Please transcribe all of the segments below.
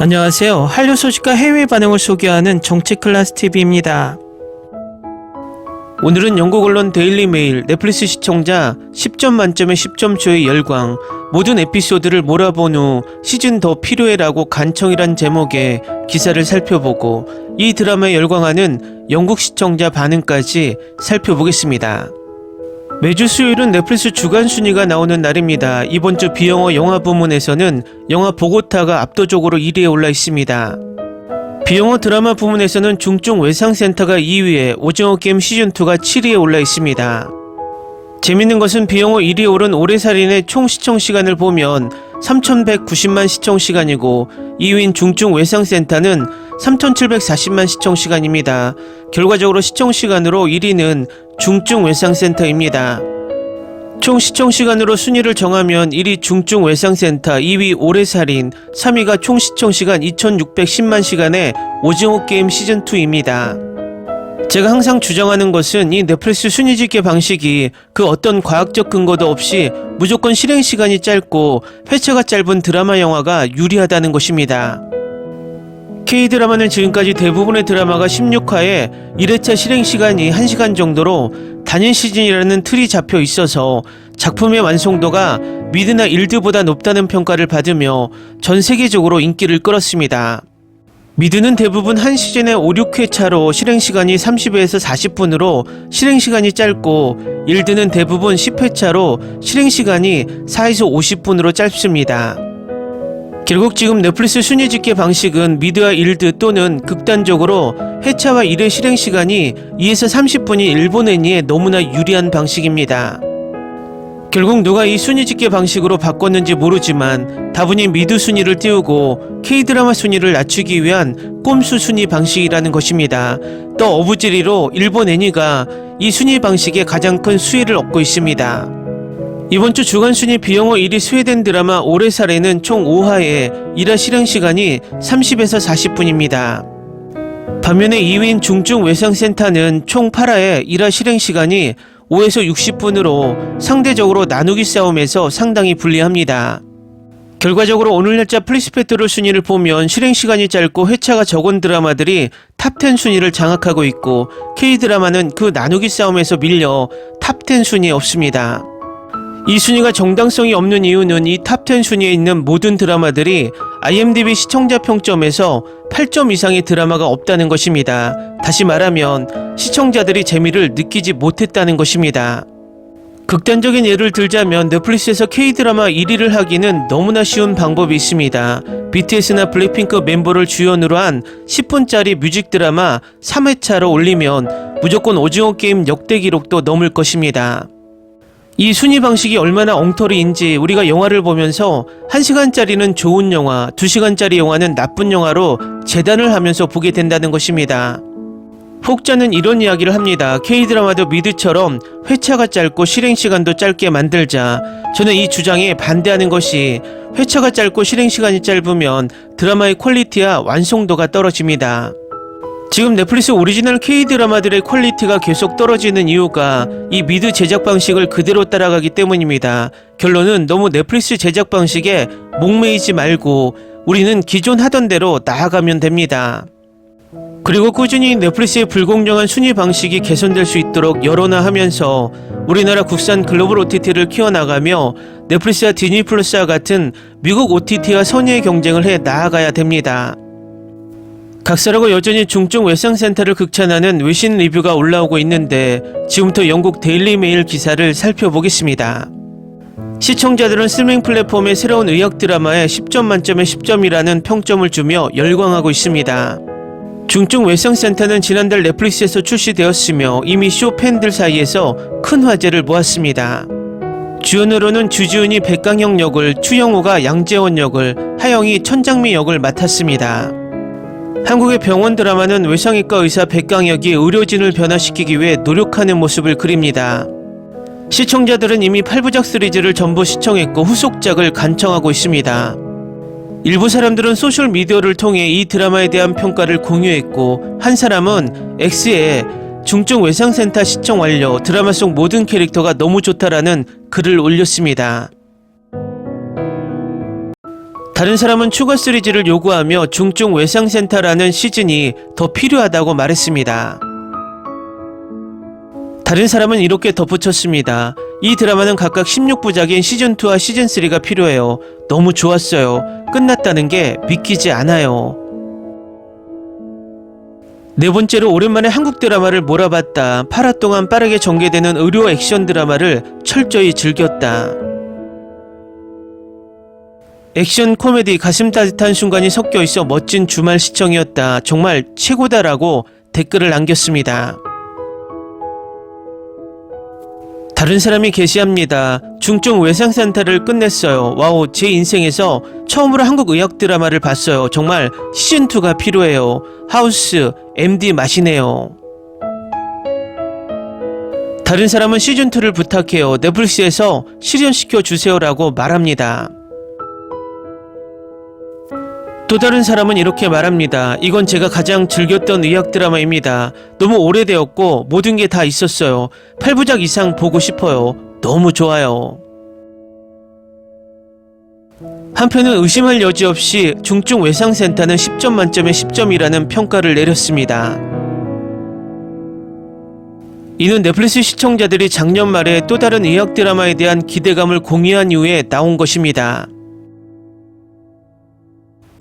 안녕하세요. 한류 소식과 해외 반응을 소개하는 정치클래스TV입니다. 오늘은 영국 언론 데일리 메일 넷플릭스 시청자 10점 만점에 10점 초의 열광, 모든 에피소드를 몰아본 후 시즌 더 필요해라고 간청이란 제목의 기사를 살펴보고 이 드라마에 열광하는 영국 시청자 반응까지 살펴보겠습니다. 매주 수요일은 넷플릭스 주간 순위가 나오는 날입니다. 이번 주 비영어 영화 부문에서는 영화 보고타가 압도적으로 1위에 올라 있습니다. 비영어 드라마 부문에서는 중증 외상센터가 2위에 오징어 게임 시즌2가 7위에 올라 있습니다. 재밌는 것은 비영어 1위에 오른 오래살인의 총 시청시간을 보면 3,190만 시청시간이고 2위인 중증 외상센터는 3,740만 시청시간입니다. 결과적으로 시청시간으로 1위는 중증 외상센터입니다. 총 시청시간으로 순위를 정하면 1위 중증 외상센터, 2위 오래살인, 3위가 총 시청시간 2,610만 시간의 오징어 게임 시즌2입니다. 제가 항상 주장하는 것은 이 넷플릭스 순위 집계 방식이 그 어떤 과학적 근거도 없이 무조건 실행시간이 짧고 회차가 짧은 드라마 영화가 유리하다는 것입니다. K드라마는 지금까지 대부분의 드라마가 16화에 1회차 실행시간이 1시간 정도로 단일 시즌이라는 틀이 잡혀 있어서 작품의 완성도가 미드나 일드보다 높다는 평가를 받으며 전 세계적으로 인기를 끌었습니다. 미드는 대부분 한 시즌에 5, 6회차로 실행시간이 30에서 40분으로 실행시간이 짧고 일드는 대부분 10회차로 실행시간이 4에서 50분으로 짧습니다. 결국 지금 넷플릭스 순위 집계 방식은 미드와 일드 또는 극단적으로 회차와 1회 실행시간이 2에서 30분이 일본 애니에 너무나 유리한 방식입니다. 결국 누가 이 순위 집계 방식으로 바꿨는지 모르지만 다분히 미드 순위를 띄우고 K드라마 순위를 낮추기 위한 꼼수 순위 방식이라는 것입니다. 또 어부지리로 일본 애니가 이 순위 방식에 가장 큰 수혜를 얻고 있습니다. 이번 주 주간 순위 비영어 1위 스웨덴 드라마 오래살인은 총 5화에 1화 실행시간이 30에서 40분입니다. 반면에 2위인 중증 외상센터는 총 8화에 1화 실행시간이 5에서 60분으로 상대적으로 나누기 싸움에서 상당히 불리합니다. 결과적으로 오늘 날짜 플리스페트롤 순위를 보면 실행시간이 짧고 회차가 적은 드라마들이 탑10 순위를 장악하고 있고 K드라마는 그 나누기 싸움에서 밀려 탑10 순위에 없습니다. 이 순위가 정당성이 없는 이유는 이 탑10 순위에 있는 모든 드라마들이 IMDb 시청자 평점에서 8점 이상의 드라마가 없다는 것입니다. 다시 말하면 시청자들이 재미를 느끼지 못했다는 것입니다. 극단적인 예를 들자면 넷플릭스에서 K드라마 1위를 하기는 너무나 쉬운 방법이 있습니다. BTS나 블랙핑크 멤버를 주연으로 한 10분짜리 뮤직 드라마 3회차로 올리면 무조건 오징어 게임 역대 기록도 넘을 것입니다. 이 순위 방식이 얼마나 엉터리인지 우리가 영화를 보면서 1시간짜리는 좋은 영화, 2시간짜리 영화는 나쁜 영화로 재단을 하면서 보게 된다는 것입니다. 혹자는 이런 이야기를 합니다. K드라마도 미드처럼 회차가 짧고 실행시간도 짧게 만들자. 저는 이 주장에 반대하는 것이 회차가 짧고 실행시간이 짧으면 드라마의 퀄리티와 완성도가 떨어집니다. 지금 넷플릭스 오리지널 K드라마들의 퀄리티가 계속 떨어지는 이유가 이 미드 제작 방식을 그대로 따라가기 때문입니다. 결론은 너무 넷플릭스 제작 방식에 목매이지 말고 우리는 기존 하던 대로 나아가면 됩니다. 그리고 꾸준히 넷플릭스의 불공정한 순위 방식이 개선될 수 있도록 여론화 하면서 우리나라 국산 글로벌 OTT를 키워나가며 넷플릭스와 디즈니 플러스와 같은 미국 OTT와 선의의 경쟁을 해 나아가야 됩니다. 각설하고 여전히 중증 외상센터를 극찬하는 외신 리뷰가 올라오고 있는데 지금부터 영국 데일리 메일 기사를 살펴보겠습니다. 시청자들은 스트리밍 플랫폼의 새로운 의학 드라마에 10점 만점에 10점이라는 평점을 주며 열광하고 있습니다. 중증 외상센터는 지난달 넷플릭스에서 출시되었으며 이미 쇼 팬들 사이에서 큰 화제를 모았습니다. 주연으로는 주지훈이 백강형 역을, 추영우가 양재원 역을, 하영이 천장미 역을 맡았습니다. 한국의 병원 드라마는 외상외과 의사 백강혁이 의료진을 변화시키기 위해 노력하는 모습을 그립니다. 시청자들은 이미 8부작 시리즈를 전부 시청했고 후속작을 간청하고 있습니다. 일부 사람들은 소셜미디어를 통해 이 드라마에 대한 평가를 공유했고 한 사람은 X에 중증 외상센터 시청 완료, 드라마 속 모든 캐릭터가 너무 좋다라는 글을 올렸습니다. 다른 사람은 추가 시리즈를 요구하며 중증 외상센터라는 시즌이 더 필요하다고 말했습니다. 다른 사람은 이렇게 덧붙였습니다. 이 드라마는 각각 16부작인 시즌2와 시즌3가 필요해요. 너무 좋았어요. 끝났다는 게 믿기지 않아요. 네 번째로 오랜만에 한국 드라마를 몰아봤다. 8화 동안 빠르게 전개되는 의료 액션 드라마를 철저히 즐겼다. 액션 코미디 가슴 따뜻한 순간이 섞여 있어 멋진 주말 시청이었다. 정말 최고다라고 댓글을 남겼습니다. 다른 사람이 게시합니다. 중증 외상센터를 끝냈어요. 와우, 제 인생에서 처음으로 한국 의학 드라마를 봤어요. 정말 시즌2가 필요해요. 하우스, MD 맛이네요. 다른 사람은 시즌2를 부탁해요. 넷플릭스에서 실현시켜 주세요라고 말합니다. 또 다른 사람은 이렇게 말합니다. 이건 제가 가장 즐겼던 의학 드라마입니다. 너무 오래되었고 모든 게 다 있었어요. 8부작 이상 보고 싶어요. 너무 좋아요. 한편은 의심할 여지 없이 중증 외상센터는 10점 만점에 10점이라는 평가를 내렸습니다. 이는 넷플릭스 시청자들이 작년 말에 또 다른 의학 드라마에 대한 기대감을 공유한 이후에 나온 것입니다.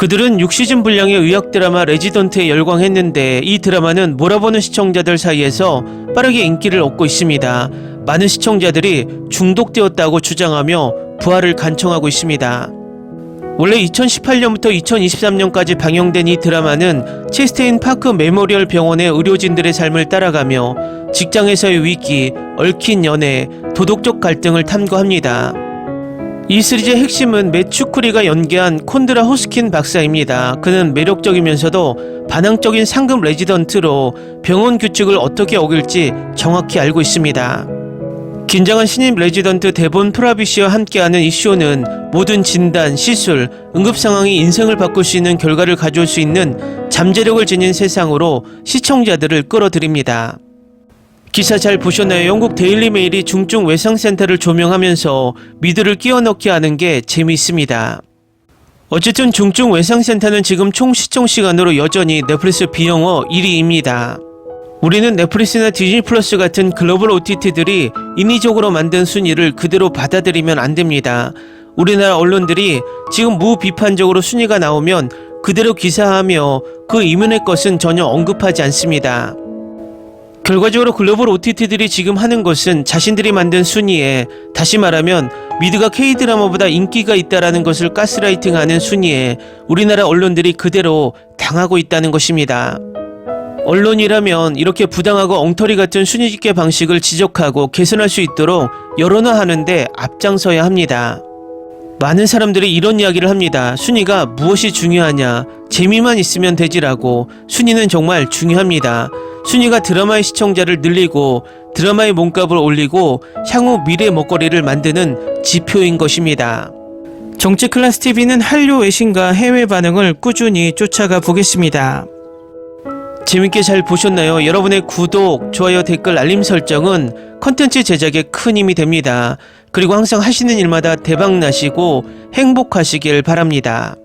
그들은 6시즌 분량의 의학 드라마 레지던트에 열광했는데 이 드라마는 몰아보는 시청자들 사이에서 빠르게 인기를 얻고 있습니다. 많은 시청자들이 중독되었다고 주장하며 부활을 간청하고 있습니다. 원래 2018년부터 2023년까지 방영된 이 드라마는 체스테인 파크 메모리얼 병원의 의료진들의 삶을 따라가며 직장에서의 위기, 얽힌 연애, 도덕적 갈등을 탐구합니다. 이 시리즈의 핵심은 맷 추크리가 연기한 콘드라 호스킨 박사입니다. 그는 매력적이면서도 반항적인 상급 레지던트로 병원 규칙을 어떻게 어길지 정확히 알고 있습니다. 긴장한 신입 레지던트 데본 프라비시와 함께하는 이 쇼는 모든 진단, 시술, 응급 상황이 인생을 바꿀 수 있는 결과를 가져올 수 있는 잠재력을 지닌 세상으로 시청자들을 끌어들입니다. 기사 잘 보셨나요? 영국 데일리 메일이 중증 외상센터를 조명하면서 미드를 끼워 넣게 하는 게 재미있습니다. 어쨌든 중증 외상센터는 지금 총 시청 시간으로 여전히 넷플릭스 비영어 1위입니다. 우리는 넷플릭스나 디즈니 플러스 같은 글로벌 OTT들이 인위적으로 만든 순위를 그대로 받아들이면 안 됩니다. 우리나라 언론들이 지금 무비판적으로 순위가 나오면 그대로 기사하며 그 이면의 것은 전혀 언급하지 않습니다. 결과적으로 글로벌 OTT들이 지금 하는 것은 자신들이 만든 순위에, 다시 말하면 미드가 K드라마보다 인기가 있다라는 것을 가스라이팅하는 순위에 우리나라 언론들이 그대로 당하고 있다는 것입니다. 언론이라면 이렇게 부당하고 엉터리 같은 순위 집계 방식을 지적하고 개선할 수 있도록 여론화하는데 앞장서야 합니다. 많은 사람들이 이런 이야기를 합니다. 순위가 무엇이 중요하냐? 재미만 있으면 되지라고. 순위는 정말 중요합니다. 순위가 드라마의 시청자를 늘리고 드라마의 몸값을 올리고 향후 미래 먹거리를 만드는 지표인 것입니다. 정치클래스TV는 한류 외신과 해외 반응을 꾸준히 쫓아가 보겠습니다. 재밌게 잘 보셨나요? 여러분의 구독, 좋아요, 댓글, 알림 설정은 컨텐츠 제작에 큰 힘이 됩니다. 그리고 항상 하시는 일마다 대박 나시고 행복하시길 바랍니다.